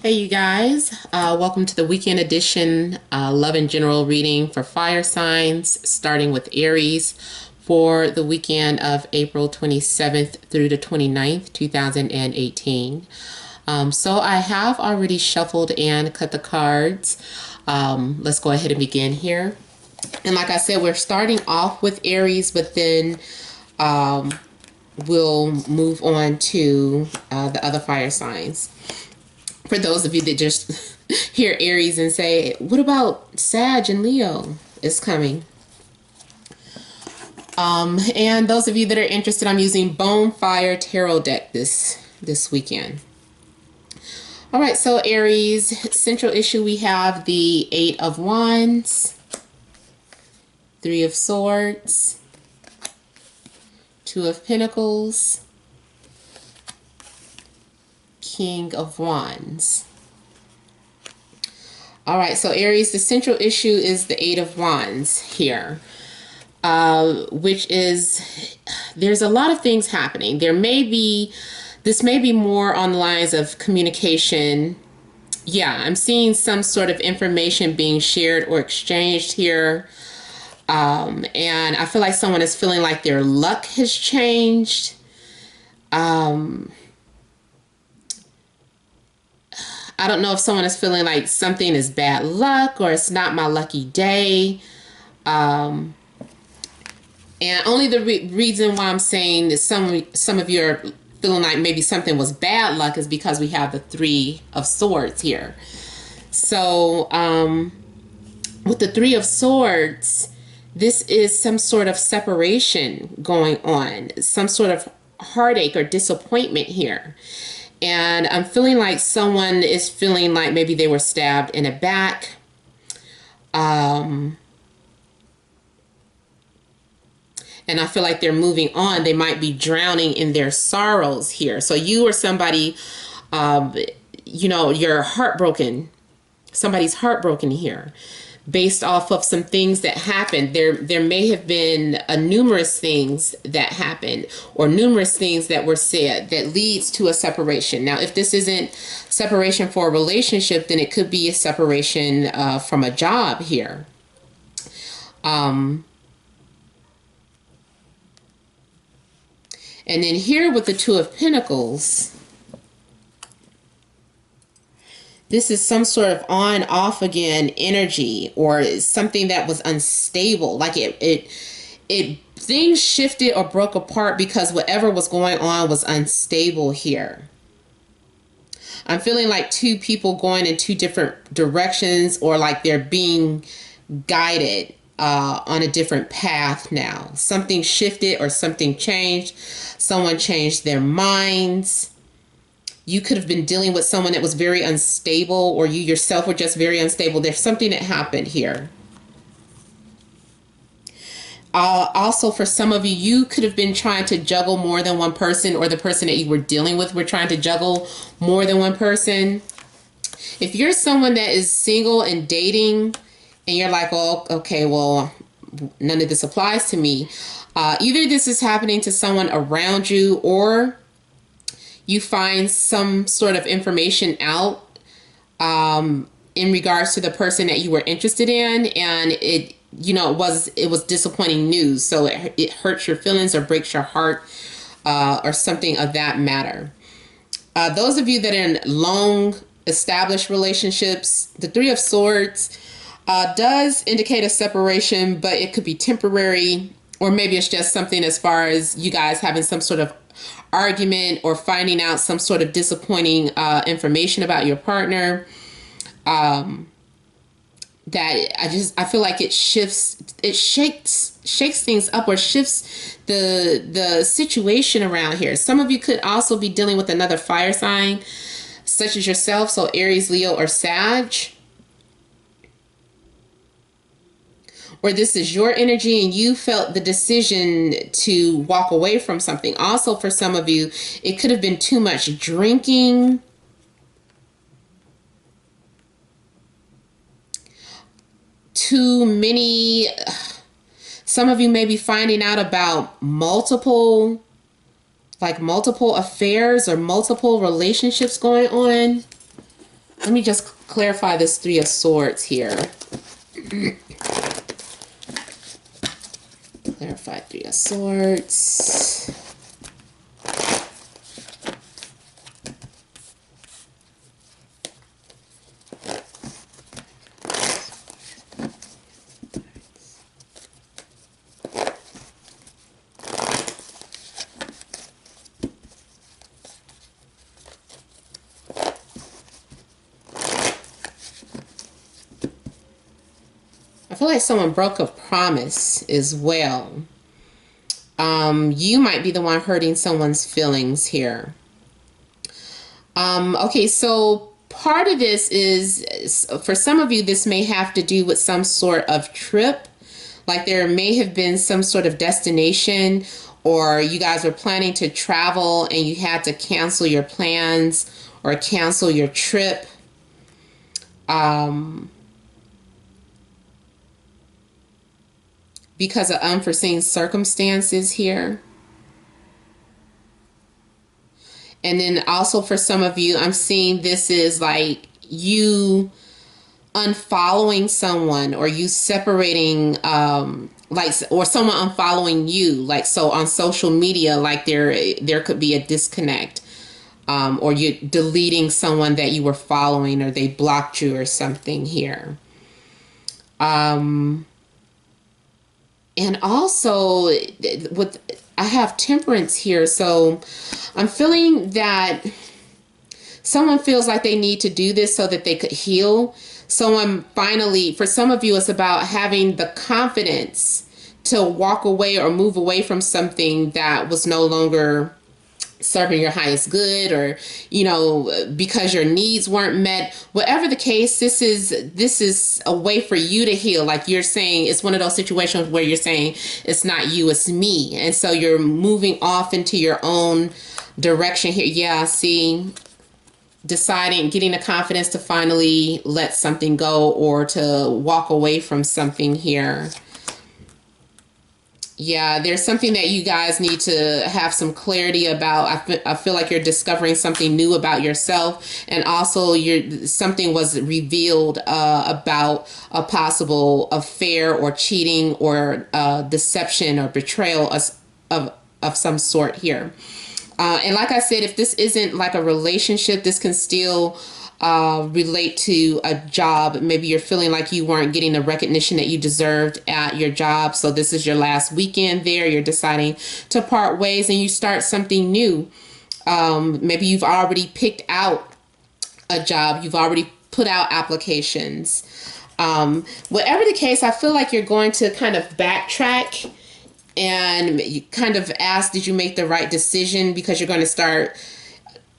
Hey, you guys. Welcome to the weekend edition Love and General reading for fire signs, starting with Aries for the weekend of April 27th through the 29th, 2018. So I have already shuffled and cut the cards. Let's go ahead and begin here. And like I said, we're starting off with Aries, but then we'll move on to the other fire signs. For those of you that just hear Aries and say, what about Sag and Leo is coming? And those of you that are interested, I'm using Bone Fire Tarot deck this weekend. All right, so Aries, central issue, we have the Eight of Wands, Three of Swords, Two of Pentacles, King of Wands. All right, so Aries, the central issue is the Eight of Wands here, which is, there's a lot of things happening. This may be more on the lines of communication. Yeah, I'm seeing some sort of information being shared or exchanged here. And I feel like someone is feeling like their luck has changed. I don't know if someone is feeling like something is bad luck or it's not my lucky day. And only the reason why I'm saying that some of you are feeling like maybe something was bad luck is because we have the Three of Swords here. So with the Three of Swords, this is some sort of separation going on, some sort of heartache or disappointment here. And I'm feeling like someone is feeling like maybe they were stabbed in the back. And I feel like they're moving on. They might be drowning in their sorrows here. So you or somebody, you're heartbroken. Somebody's heartbroken here based off of some things that happened. There may have been numerous things that happened or numerous things that were said that leads to a separation. Now, if this isn't separation for a relationship, then it could be a separation from a job here. And then here with the Two of Pentacles, this is some sort of on off again energy or something that was unstable. Like things shifted or broke apart because whatever was going on was unstable here. I'm feeling like two people going in two different directions, or like they're being guided on a different path now. Something shifted or something changed. Someone changed their minds. You could have been dealing with someone that was very unstable, or you yourself were just very unstable. There's something that happened here. Also, for some of you, you could have been trying to juggle more than one person, or the person that you were dealing with were trying to juggle more than one person. If you're someone that is single and dating, and you're like, oh, okay, well, none of this applies to me. Either this is happening to someone around you, or you find some sort of information out in regards to the person that you were interested in, and it was disappointing news, so it hurts your feelings or breaks your heart or something of that matter. Those of you that are in long established relationships, the Three of Swords does indicate a separation, but it could be temporary, or maybe it's just something as far as you guys having some sort of argument or finding out some sort of disappointing information about your partner. That I feel like it shakes things up, or shifts the situation around here. Some of you could also be dealing with another fire sign, such as yourself, so Aries, Leo, or Sag. Or this is your energy and you felt the decision to walk away from something. Also, for some of you, it could have been too much drinking. Too many. Some of you may be finding out about multiple affairs or multiple relationships going on. Let me just clarify this Three of Swords here. Clarify Three of Swords. I feel like someone broke a promise as well. You might be the one hurting someone's feelings here. Okay, so part of this is, for some of you, this may have to do with some sort of trip. Like there may have been some sort of destination, or you guys were planning to travel and you had to cancel your plans or cancel your trip. Because of unforeseen circumstances here. And then also for some of you, I'm seeing this is like you unfollowing someone, or you separating, like, or someone unfollowing you, like, so on social media, like there could be a disconnect, or you're deleting someone that you were following, or they blocked you or something here. And also with, I have Temperance here, so I'm feeling that someone feels like they need to do this so that they could heal. Someone finally, for some of you, it's about having the confidence to walk away or move away from something that was no longer serving your highest good, or because your needs weren't met. Whatever the case, this is a way for you to heal. Like you're saying, it's one of those situations where you're saying it's not you, it's me, and so you're moving off into your own direction here. Yeah, see, deciding, getting the confidence to finally let something go or to walk away from something here. Yeah, there's something that you guys need to have some clarity about. I feel like you're discovering something new about yourself, and also something was revealed about a possible affair or cheating or deception or betrayal of some sort here. And like I said, if this isn't like a relationship, this can still relate to a job. Maybe you're feeling like you weren't getting the recognition that you deserved at your job. So this is your last weekend there. You're deciding to part ways and you start something new. Maybe you've already picked out a job. You've already put out applications. Whatever the case, I feel like you're going to kind of backtrack and you kind of ask, did you make the right decision? Because you're going to start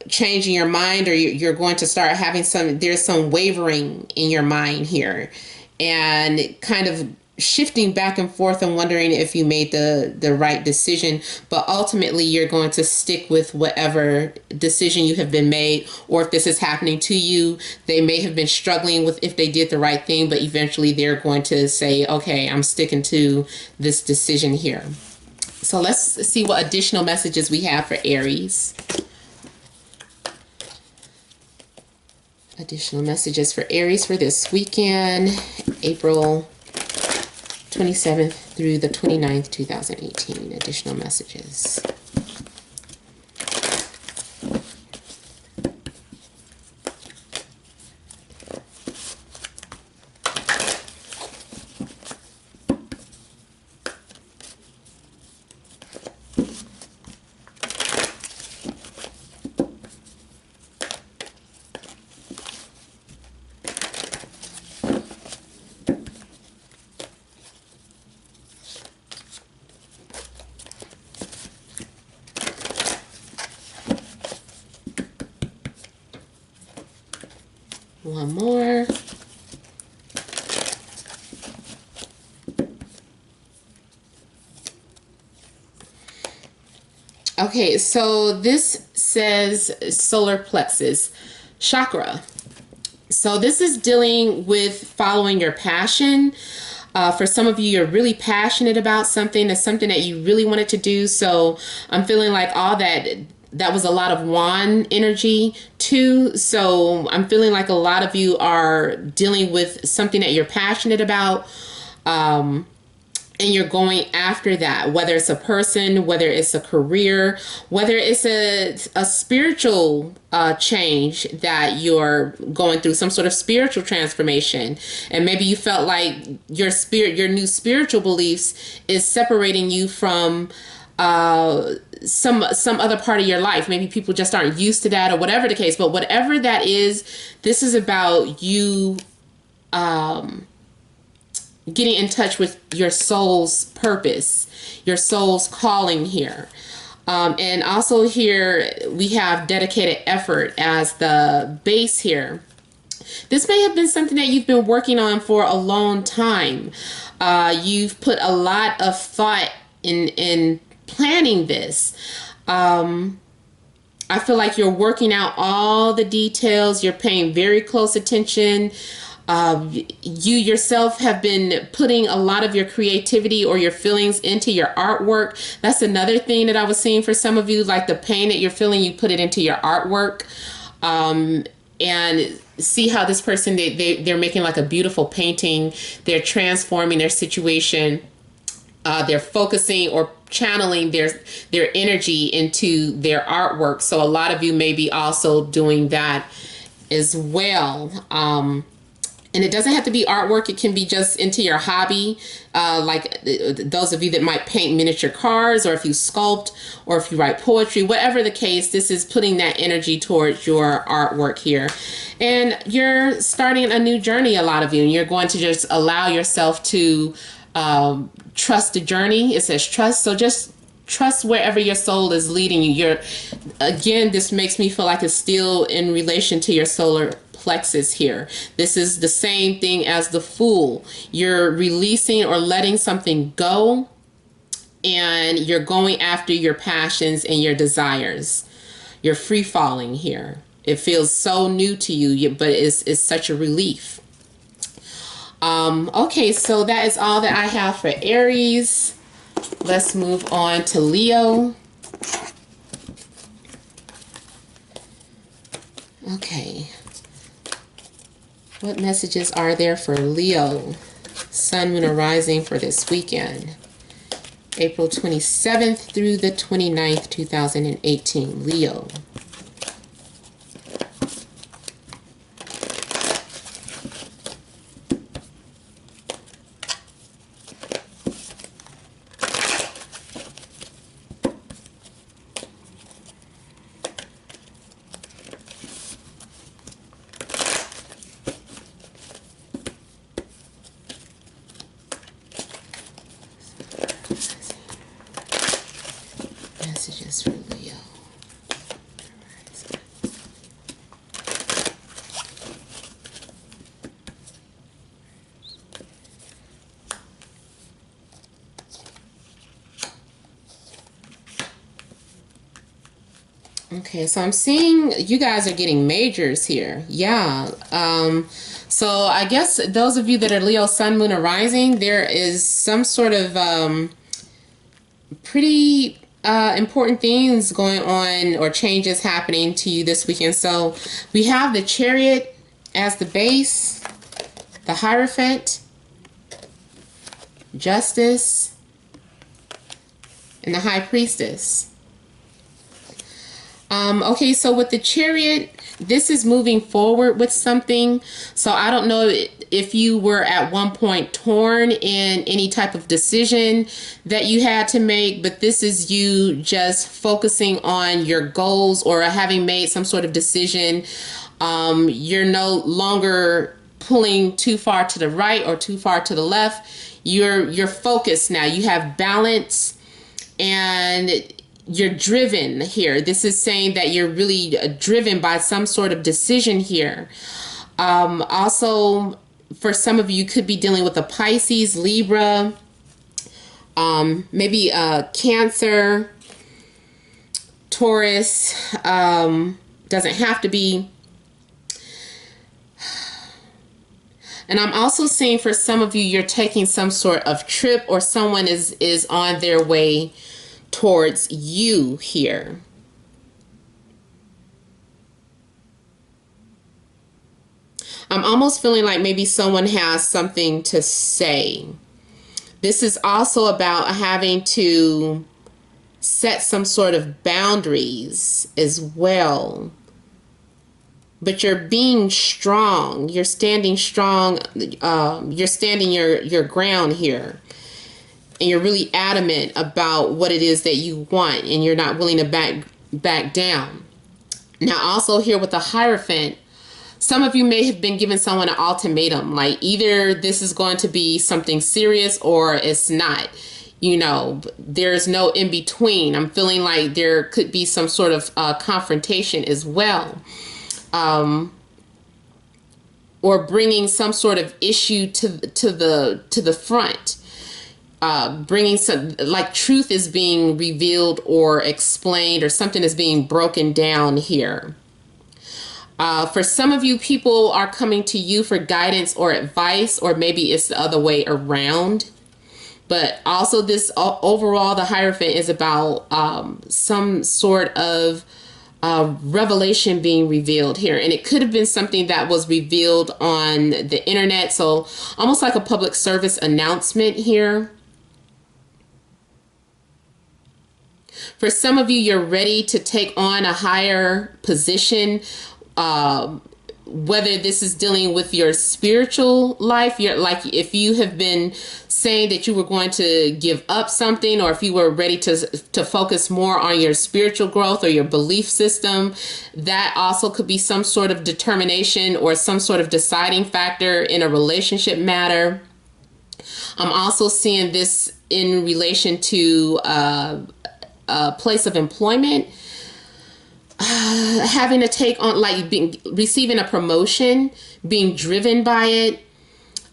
changing your mind, or you're going to start having there's some wavering in your mind here, and kind of shifting back and forth and wondering if you made the right decision. But ultimately you're going to stick with whatever decision you have been made. Or if this is happening to you, they may have been struggling with if they did the right thing, but eventually they're going to say, okay, I'm sticking to this decision here. So let's see what additional messages we have for Aries. Additional messages for Aries for this weekend, April 27th through the 29th, 2018. Additional messages. One more. Okay, so this says solar plexus chakra. So this is dealing with following your passion. For some of you, you're really passionate about something. It's something that you really wanted to do. So I'm feeling like all that that was a lot of wand energy too. So I'm feeling like a lot of you are dealing with something that you're passionate about. And you're going after that, whether it's a person, whether it's a career, whether it's a spiritual change that you're going through, some sort of spiritual transformation. And maybe you felt like your new spiritual beliefs is separating you from some other part of your life. Maybe people just aren't used to that, or whatever the case. But whatever that is, this is about you getting in touch with your soul's purpose, your soul's calling here. And also here we have dedicated effort as the base here. This may have been something that you've been working on for a long time. You've put a lot of thought in planning this. I feel like you're working out all the details. You're paying very close attention. You yourself have been putting a lot of your creativity or your feelings into your artwork. That's another thing that I was seeing for some of you, like the pain that you're feeling, you put it into your artwork. And see how this person, they're making like a beautiful painting. They're transforming their situation. They're focusing or channeling their energy into their artwork. So a lot of you may be also doing that as well. And it doesn't have to be artwork. It can be just into your hobby. Like those of you that might paint miniature cars, or if you sculpt, or if you write poetry, whatever the case, this is putting that energy towards your artwork here. And you're starting a new journey, a lot of you, and you're going to just allow yourself to trust the journey. It says trust. So just trust wherever your soul is leading you. Again, this makes me feel like it's still in relation to your solar plexus here. This is the same thing as the Fool. You're releasing or letting something go, and you're going after your passions and your desires. You're free falling here. It feels so new to you, but it's such a relief. Okay, so that is all that I have for Aries. Let's move on to Leo. Okay. What messages are there for Leo, Sun, Moon, or Rising for this weekend? April 27th through the 29th, 2018. Leo. Messages for Leo. Okay, so I'm seeing you guys are getting majors here. Yeah. So I guess those of you that are Leo, Sun, Moon, or Rising, there is some sort of pretty important things going on, or changes happening to you this weekend. So we have the Chariot as the base, the Hierophant, Justice, and the High Priestess. Okay, so with the Chariot, this is moving forward with something. So I don't know if you were at one point torn in any type of decision that you had to make, but this is you just focusing on your goals, or having made some sort of decision. You're no longer pulling too far to the right or too far to the left. You're focused now. You have balance, and you're driven here. This is saying that you're really driven by some sort of decision here. Also, for some of you, could be dealing with a Pisces, Libra, maybe Cancer, Taurus. Doesn't have to be. And I'm also seeing for some of you, you're taking some sort of trip, or someone is on their way towards you here. I'm almost feeling like maybe someone has something to say. This is also about having to set some sort of boundaries as well. But you're being strong. You're standing strong. You're standing your ground here. And you're really adamant about what it is that you want. And you're not willing to back down. Now, also here with the Hierophant, some of you may have been giving someone an ultimatum. Like either this is going to be something serious or it's not. You know, there's no in between. I'm feeling like there could be some sort of confrontation as well. Or bringing some sort of issue to the front, bringing some, like, truth is being revealed or explained, or something is being broken down here. For some of you, people are coming to you for guidance or advice, or maybe it's the other way around. But also this overall, the Hierophant is about some sort of revelation being revealed here. And it could have been something that was revealed on the internet. So almost like a public service announcement here. For some of you, you're ready to take on a higher position, whether this is dealing with your spiritual life. You're like, if you have been saying that you were going to give up something, or if you were ready to focus more on your spiritual growth or your belief system, that also could be some sort of determination or some sort of deciding factor in a relationship matter. I'm also seeing this in relation to a place of employment. Having to take on, like, receiving a promotion, being driven by it.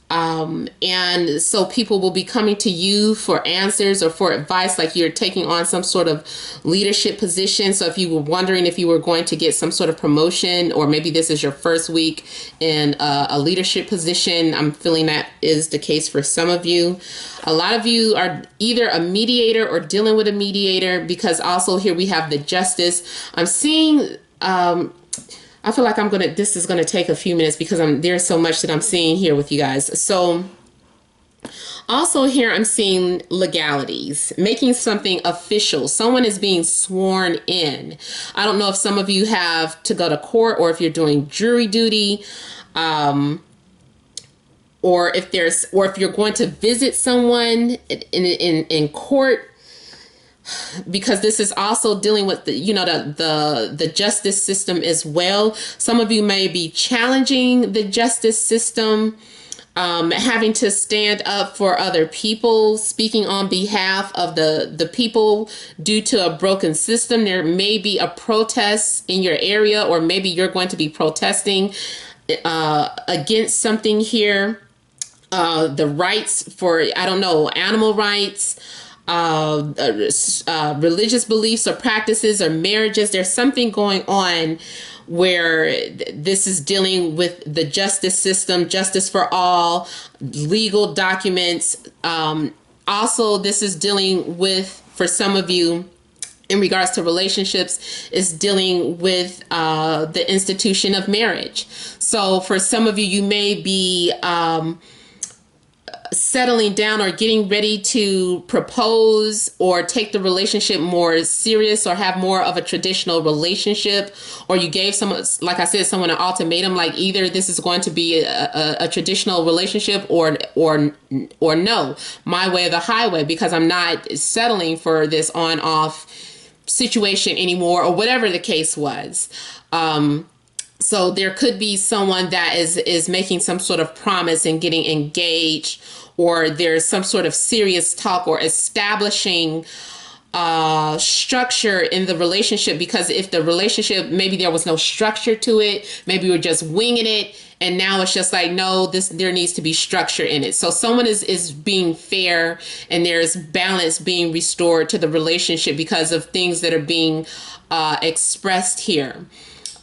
And so people will be coming to you for answers or for advice, like you're taking on some sort of leadership position. So if you were wondering if you were going to get some sort of promotion, or maybe this is your first week in a leadership position, I'm feeling that is the case for some of you. A lot of you are either a mediator or dealing with a mediator, because also here we have the Justice. I'm seeing, I feel like this is gonna take a few minutes, because there's so much that I'm seeing here with you guys. So also here I'm seeing legalities, making something official. Someone is being sworn in. I don't know if some of you have to go to court, or if you're doing jury duty, or if you're going to visit someone in court. Because this is also dealing with the justice system as well. Some of you may be challenging the justice system, having to stand up for other people, speaking on behalf of the people due to a broken system. There may be a protest in your area, or maybe you're going to be protesting against something here. The rights for, I don't know, animal rights, religious beliefs or practices or marriages. There's something going on where this is dealing with the justice system, justice for all, legal documents. Also, this is dealing with, for some of you, in regards to relationships, is dealing with the institution of marriage. So for some of you, you may be settling down or getting ready to propose or take the relationship more serious, or have more of a traditional relationship, or you gave someone, like I said, someone an ultimatum, like either this is going to be a traditional relationship or no, my way or the highway, because I'm not settling for this on-off situation anymore, or whatever the case was. So there could be someone that is making some sort of promise and getting engaged, or there's some sort of serious talk, or establishing structure in the relationship. Because if the relationship, maybe there was no structure to it, maybe we're just winging it, and now it's just like, no, there needs to be structure in it. So someone is being fair, and there's balance being restored to the relationship because of things that are being expressed here.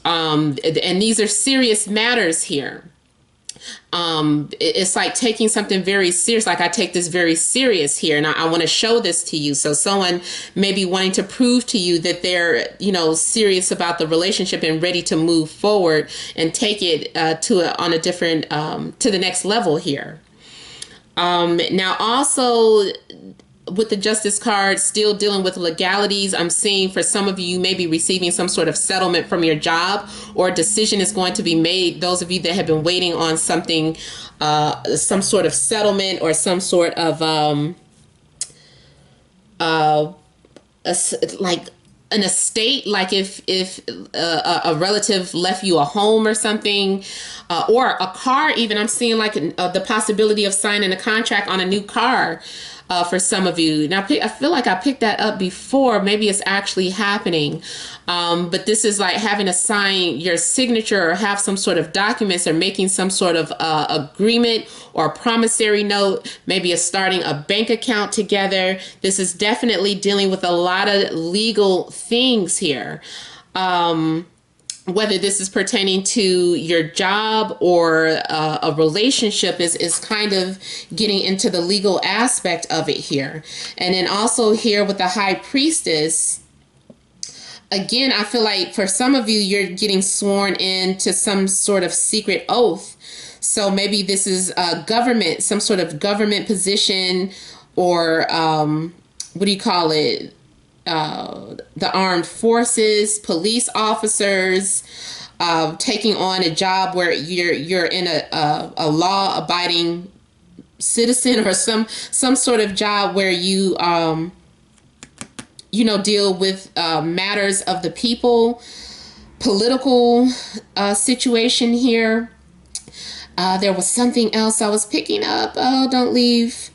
And these are serious matters here. It's like taking something very serious. Like I take this very serious here, and I want to show this to you. So someone may be wanting to prove to you that they're, serious about the relationship and ready to move forward and take it on a different to the next level here. Now also, with the Justice card, still dealing with legalities, I'm seeing for some of you, you may be receiving some sort of settlement from your job, or a decision is going to be made. Those of you that have been waiting on something, some sort of settlement or some sort of like an estate, like if a relative left you a home or something, or a car even. I'm seeing like the possibility of signing a contract on a new car. For some of you. Now, I feel like I picked that up before. Maybe it's actually happening. But this is like having to sign your signature or have some sort of documents or making some sort of agreement or promissory note. Maybe it's starting a bank account together. This is definitely dealing with a lot of legal things here. Whether this is pertaining to your job or a relationship is kind of getting into the legal aspect of it here. And then also here with the High Priestess, again, I feel like for some of you, you're getting sworn into some sort of secret oath. So maybe this is a government, some sort of government position, or what do you call it? The armed forces, police officers, taking on a job where you're in a law-abiding citizen, or some sort of job where you deal with matters of the people, political situation here. There was something else I was picking up. Oh, don't leave.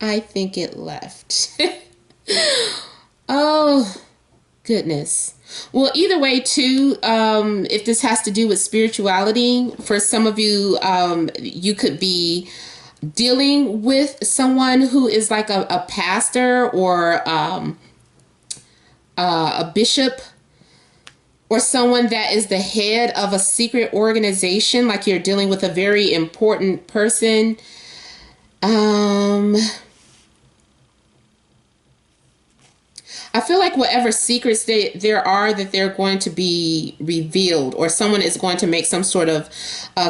I think it left. Oh, goodness. Well, either way, too, if this has to do with spirituality, for some of you, you could be dealing with someone who is like a pastor or a bishop, or someone that is the head of a secret organization, like you're dealing with a very important person. I feel like whatever secrets there are, that they're going to be revealed, or someone is going to make some sort of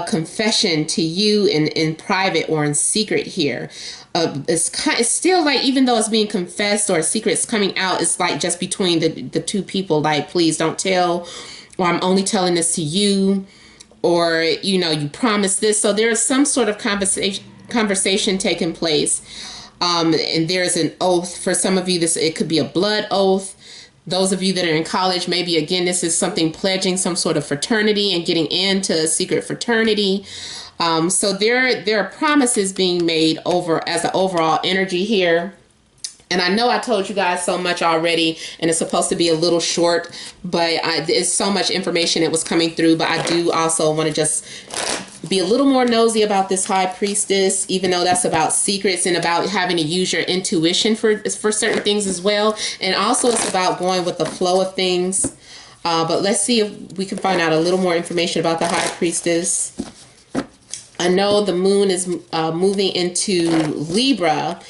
confession to you in private or in secret here. It's still like, even though it's being confessed or secrets coming out, it's like just between the two people, like, please don't tell, or I'm only telling this to you, or, you promised this. So there is some sort of conversation taking place. And there's an oath. For some of you, it could be a blood oath. Those of you that are in college, maybe, again, this is something pledging some sort of fraternity and getting into a secret fraternity. So there are promises being made as an overall energy here. And I know I told you guys so much already, and it's supposed to be a little short, but it's so much information that was coming through. But I do also want to just be a little more nosy about this High Priestess, even though that's about secrets and about having to use your intuition for certain things as well. And also it's about going with the flow of things. But let's see if we can find out a little more information about the High Priestess. I know the moon is moving into Libra,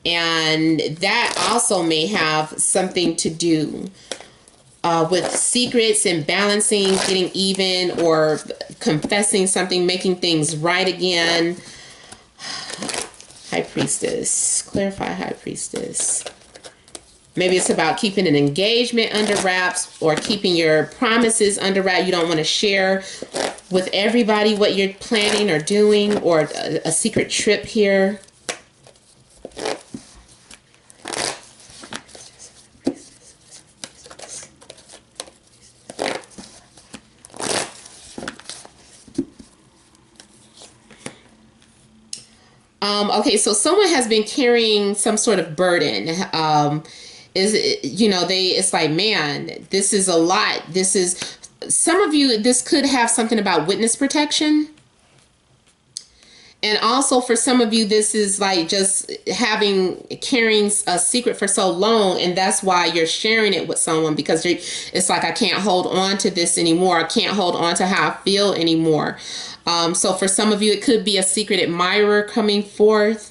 and that also may have something to do with secrets and balancing, getting even, or confessing something, making things right again. High Priestess. Clarify High Priestess. Maybe it's about keeping an engagement under wraps, or keeping your promises under wraps. You don't want to share with everybody what you're planning or doing, or a secret trip here. Okay, so someone has been carrying some sort of burden. It's like, man, this is a lot. Some of you, this could have something about witness protection. And also for some of you, this is like just carrying a secret for so long, and that's why you're sharing it with someone, because it's like, I can't hold on to this anymore. I can't hold on to how I feel anymore. So for some of you, it could be a secret admirer coming forth.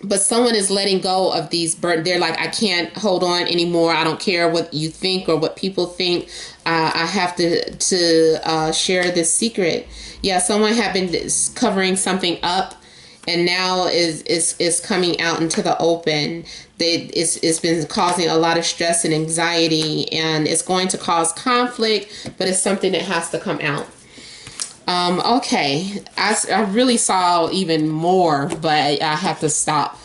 But someone is letting go of these burdens. They're like, I can't hold on anymore. I don't care what you think or what people think. I have to share this secret. Yeah, someone had been covering something up, and now is coming out into the open. It's been causing a lot of stress and anxiety, and it's going to cause conflict, but it's something that has to come out. Okay, I really saw even more, but I have to stop.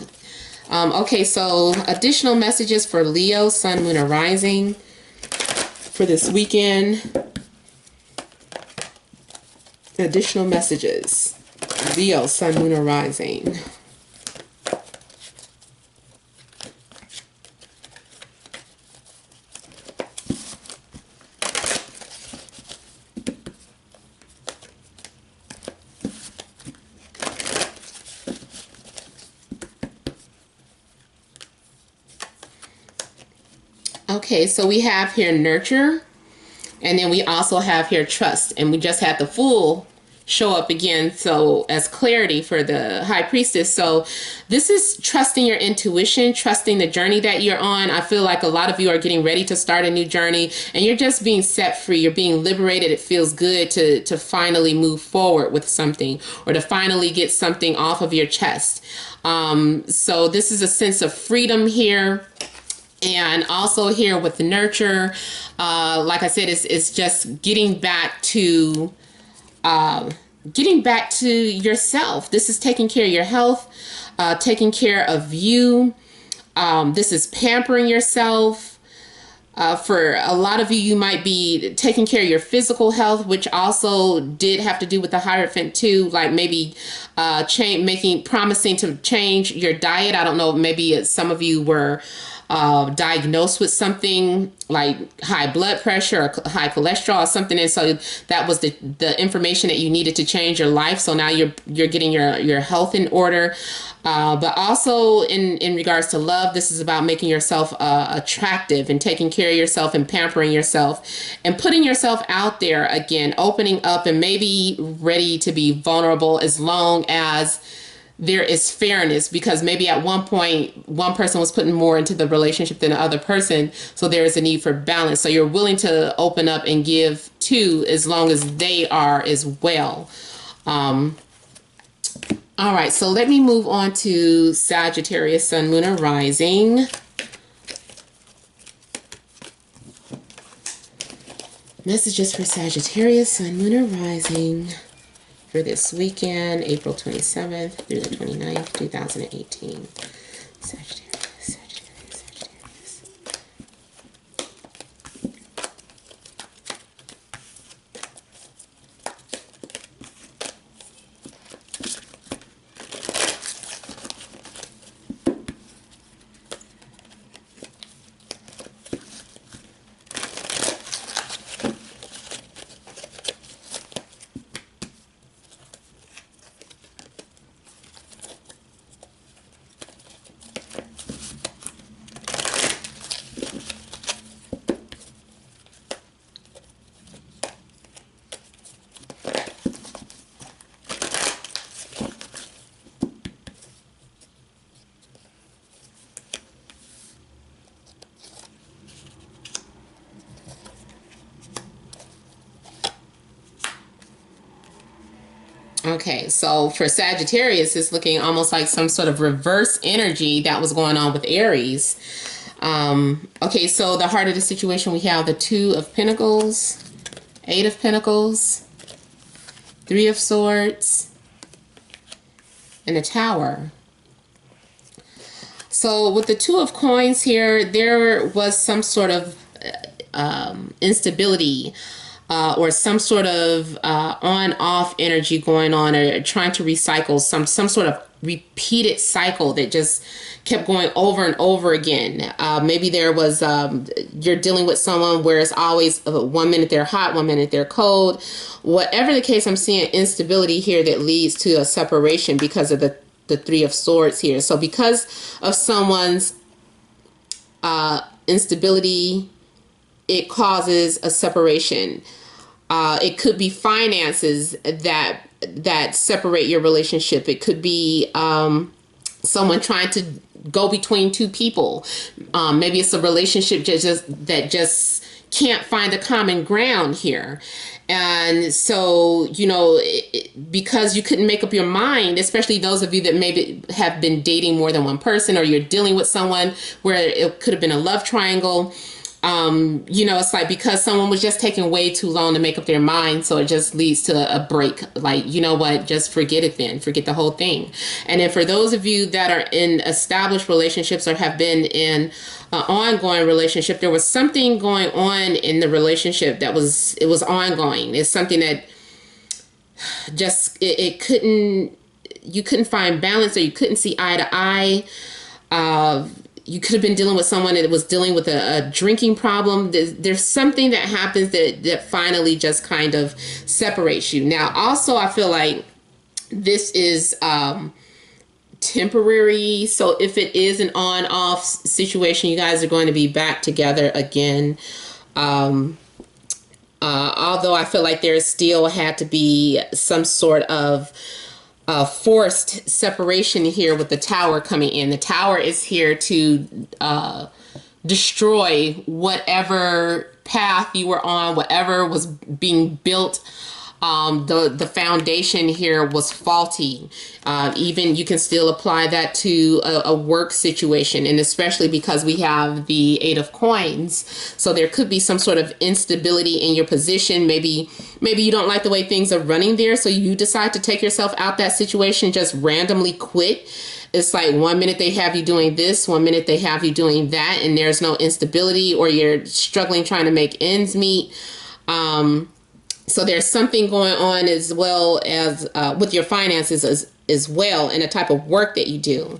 Okay, so additional messages for Leo, Sun, Moon, and Rising for this weekend. Additional messages. Leo, Sun, Moon, and Rising. Okay, so we have here nurture, and then we also have here trust, and we just had the Fool show up again, so as clarity for the High Priestess. So this is trusting your intuition, trusting the journey that you're on. I feel like a lot of you are getting ready to start a new journey, and you're just being set free. You're being liberated. It feels good to finally move forward with something, or to finally get something off of your chest. So this is a sense of freedom here. And also here with the nurture, like I said, it's just getting back to yourself. This is taking care of your health, taking care of you. This is pampering yourself. For a lot of you, you might be taking care of your physical health, which also did have to do with the Hierophant too. Like maybe promising to change your diet. I don't know. Maybe some of you were diagnosed with something like high blood pressure or high cholesterol or something, and so that was the information that you needed to change your life. So now you're getting your health in order. But also in regards to love, this is about making yourself attractive and taking care of yourself and pampering yourself and putting yourself out there again, opening up and maybe ready to be vulnerable, as long as there is fairness, because maybe at one point one person was putting more into the relationship than the other person, so there is a need for balance. So you're willing to open up and give too, as long as they are as well. All right, so let me move on to Sagittarius, Sun, Moon, and Rising. Messages for Sagittarius, Sun, Moon, and Rising for this weekend, April 27th through the 29th, 2018. Sagittarius. Okay, so for Sagittarius, it's looking almost like some sort of reverse energy that was going on with Aries. Okay, so the heart of the situation, we have the Two of Pentacles, Eight of Pentacles, Three of Swords, and the Tower. So with the Two of Coins here, there was some sort of instability or some sort of on-off energy going on, or trying to recycle some sort of repeated cycle that just kept going over and over again. Maybe there was, you're dealing with someone where it's always 1 minute they're hot, 1 minute they're cold. Whatever the case, I'm seeing instability here that leads to a separation because of the Three of Swords here. So because of someone's instability, it causes a separation. It could be finances that separate your relationship. It could be someone trying to go between two people. Maybe it's a relationship that just can't find a common ground here. And so, because you couldn't make up your mind, especially those of you that maybe have been dating more than one person, or you're dealing with someone where it could have been a love triangle. It's like because someone was just taking way too long to make up their mind, so it just leads to a break. Like, you know what, just forget it then, forget the whole thing. And then for those of you that are in established relationships or have been in an ongoing relationship, there was something going on in the relationship it was ongoing. It's something that just, you couldn't find balance, or you couldn't see eye to eye. You could have been dealing with someone that was dealing with a drinking problem. There's something that happens that finally just kind of separates you. Now, also, I feel like this is temporary. So if it is an on-off situation, you guys are going to be back together again. Although I feel like there still had to be some sort of forced separation here with the Tower coming in. The Tower is here to destroy whatever path you were on, whatever was being built. The foundation here was faulty. Even you can still apply that to a work situation, and especially because we have the Eight of Coins. So there could be some sort of instability in your position. Maybe you don't like the way things are running there, so you decide to take yourself out that situation, just randomly quit. It's like 1 minute they have you doing this, 1 minute they have you doing that, and there's no instability, or you're struggling trying to make ends meet. So there's something going on as well as with your finances as well, and the type of work that you do.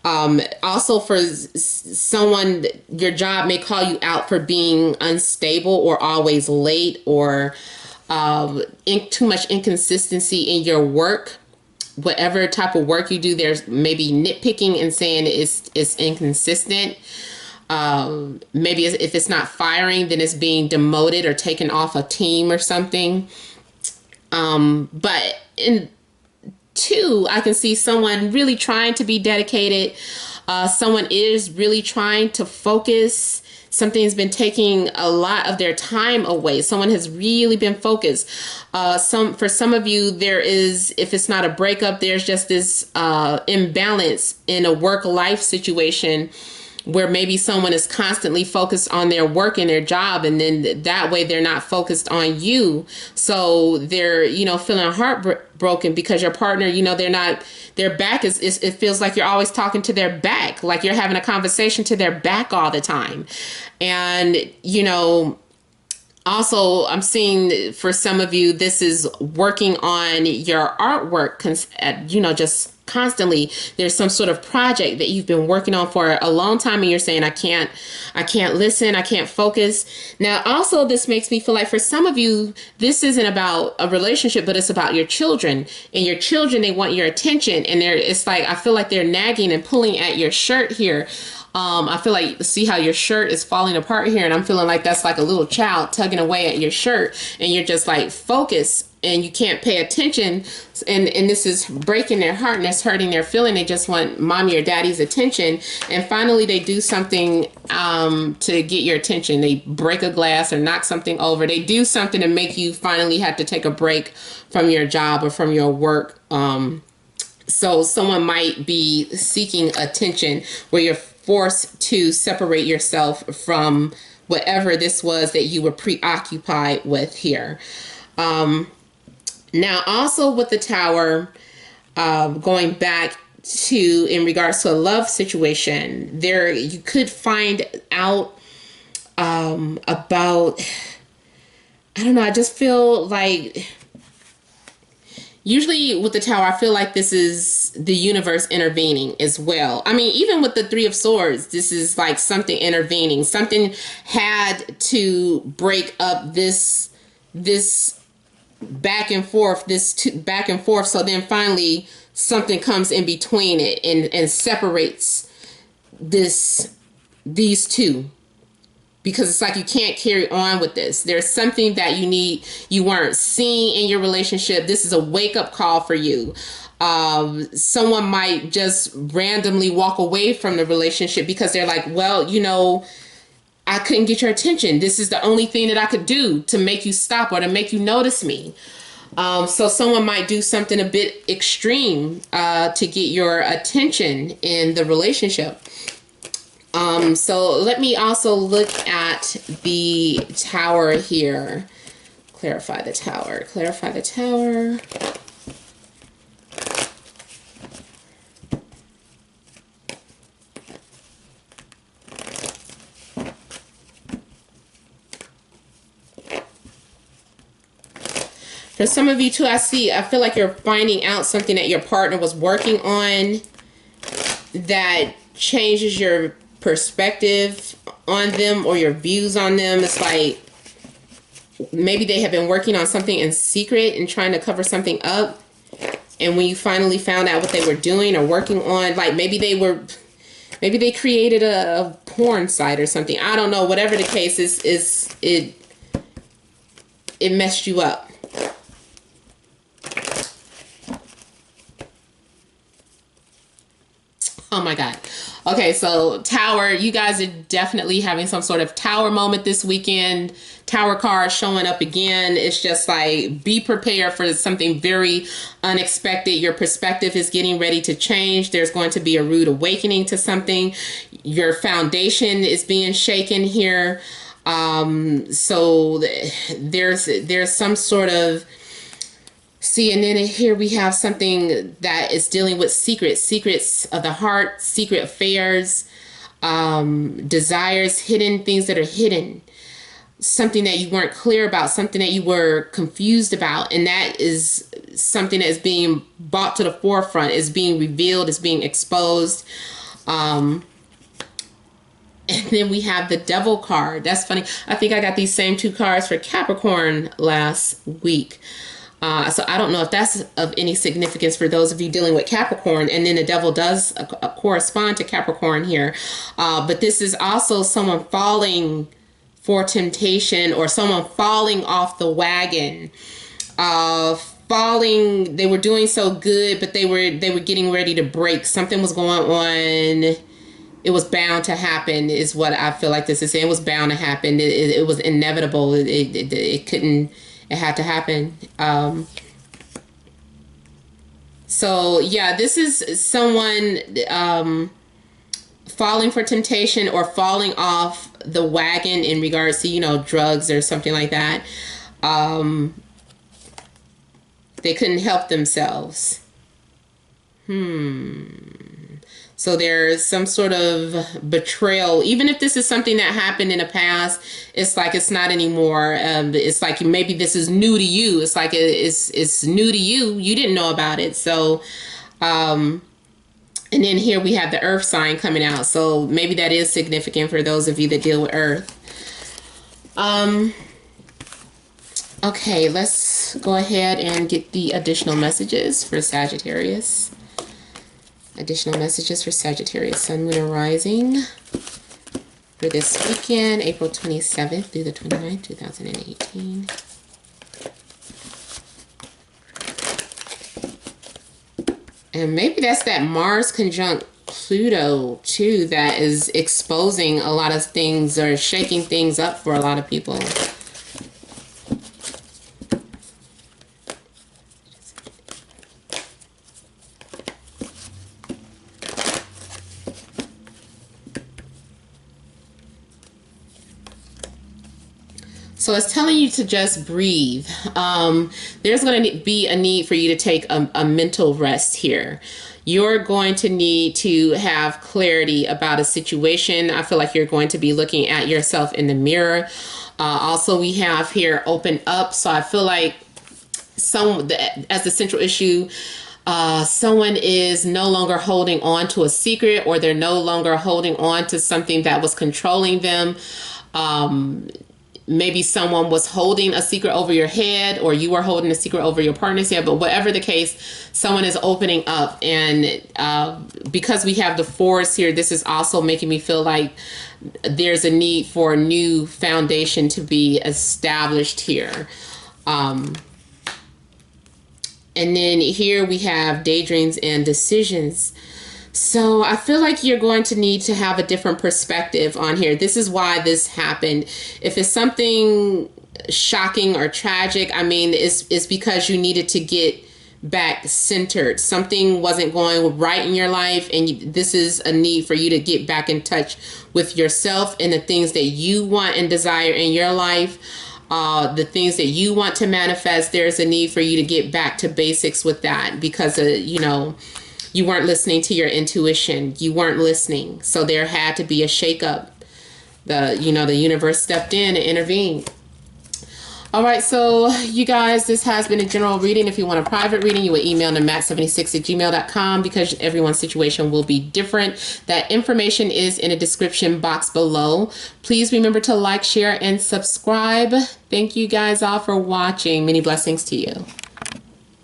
Also, for someone, your job may call you out for being unstable or always late, or too much inconsistency in your work. Whatever type of work you do, there's maybe nitpicking and saying it's inconsistent. Maybe if it's not firing, then it's being demoted or taken off a team or something. But in two, I can see someone really trying to be dedicated. Someone is really trying to focus. Something's been taking a lot of their time away. Someone has really been focused. For some of you, there is, if it's not a breakup, there's just this imbalance in a work-life situation, where maybe someone is constantly focused on their work and their job, and then that way they're not focused on you. So they're, feeling heartbroken because your partner, their back it feels like you're always talking to their back, like you're having a conversation to their back all the time. And, also, I'm seeing for some of you, this is working on your artwork, just constantly. There's some sort of project that you've been working on for a long time, and you're saying, I can't listen, I can't focus. Now, also, this makes me feel like for some of you, this isn't about a relationship, but it's about your children. And your children, they want your attention, and it's like, I feel like they're nagging and pulling at your shirt here. I feel like, see how your shirt is falling apart here, and I'm feeling like that's like a little child tugging away at your shirt, and you're just like focused and you can't pay attention, and this is breaking their heart and it's hurting their feeling. They just want mommy or daddy's attention, and finally they do something to get your attention. They break a glass or knock something over. They do something to make you finally have to take a break from your job or from your work. So someone might be seeking attention where you're forced to separate yourself from whatever this was that you were preoccupied with here. Now, also with the Tower, going back to in regards to a love situation, there you could find out about, I don't know, I just feel like Usually with the Tower, I feel like this is the universe intervening as well. I mean, even with the Three of Swords, this is like something intervening. Something had to break up this back and forth, back and forth. So then finally something comes in between it and separates these two, because it's like you can't carry on with this. There's something that you weren't seeing in your relationship. This is a wake-up call for you. Someone might just randomly walk away from the relationship because they're like, well, I couldn't get your attention. This is the only thing that I could do to make you stop or to make you notice me. So someone might do something a bit extreme to get your attention in the relationship. So let me also look at the Tower here. Clarify the Tower. Clarify the Tower. For some of you too, I feel like you're finding out something that your partner was working on that changes your perspective on them or your views on them. It's like maybe they have been working on something in secret and trying to cover something up, and when you finally found out what they were doing or working on, like maybe they created a porn site or something. I don't know. Whatever the case is it messed you up. Oh my God. Okay, so Tower, you guys are definitely having some sort of Tower moment this weekend. Tower card showing up again. It's just like, be prepared for something very unexpected. Your perspective is getting ready to change. There's going to be a rude awakening to something. Your foundation is being shaken here. So there's some sort of... See, and then here we have something that is dealing with secrets of the heart, secret affairs, desires, hidden things that are hidden, something that you weren't clear about, something that you were confused about. And that is something that is being brought to the forefront, is being revealed, is being exposed. And then we have the Devil card. That's funny. I think I got these same two cards for Capricorn last week. So I don't know if that's of any significance for those of you dealing with Capricorn. And then the Devil does correspond to Capricorn here. But this is also someone falling for temptation, or someone falling off the wagon. They were doing so good, but they were getting ready to break. Something was going on. It was bound to happen, is what I feel like this is saying. It was bound to happen. It was inevitable. It couldn't... It had to happen. So yeah, this is someone falling for temptation or falling off the wagon in regards to, drugs or something like that. They couldn't help themselves. So there's some sort of betrayal. Even if this is something that happened in the past, it's like it's not anymore. It's like maybe this is new to you. It's like it's new to you. You didn't know about it. So, and then here we have the Earth sign coming out. So maybe that is significant for those of you that deal with Earth. Okay, let's go ahead and get the additional messages for Sagittarius. Additional messages for Sagittarius, Sun, Moon, and Rising for this weekend, April 27th through the 29th, 2018. And maybe that's that Mars conjunct Pluto, too, that is exposing a lot of things or shaking things up for a lot of people. So it's telling you to just breathe. There's going to be a need for you to take a mental rest here. You're going to need to have clarity about a situation. I feel like you're going to be looking at yourself in the mirror. Also, we have here open up. So I feel like as the central issue, someone is no longer holding on to a secret, or they're no longer holding on to something that was controlling them. Maybe someone was holding a secret over your head, or you were holding a secret over your partner's head, but whatever the case, someone is opening up. And because we have the force here, this is also making me feel like there's a need for a new foundation to be established here. And then here we have daydreams and decisions. So I feel like you're going to need to have a different perspective on here. This is why this happened. If it's something shocking or tragic, I mean, it's because you needed to get back centered. Something wasn't going right in your life, and this is a need for you to get back in touch with yourself and the things that you want and desire in your life. The things that you want to manifest, there's a need for you to get back to basics with that, because, you weren't listening to your intuition. You weren't listening. So there had to be a shakeup. The universe stepped in and intervened. All right, so you guys, this has been a general reading. If you want a private reading, you would email to matt76@gmail.com, because everyone's situation will be different. That information is in a description box below. Please remember to like, share, and subscribe. Thank you guys all for watching. Many blessings to you.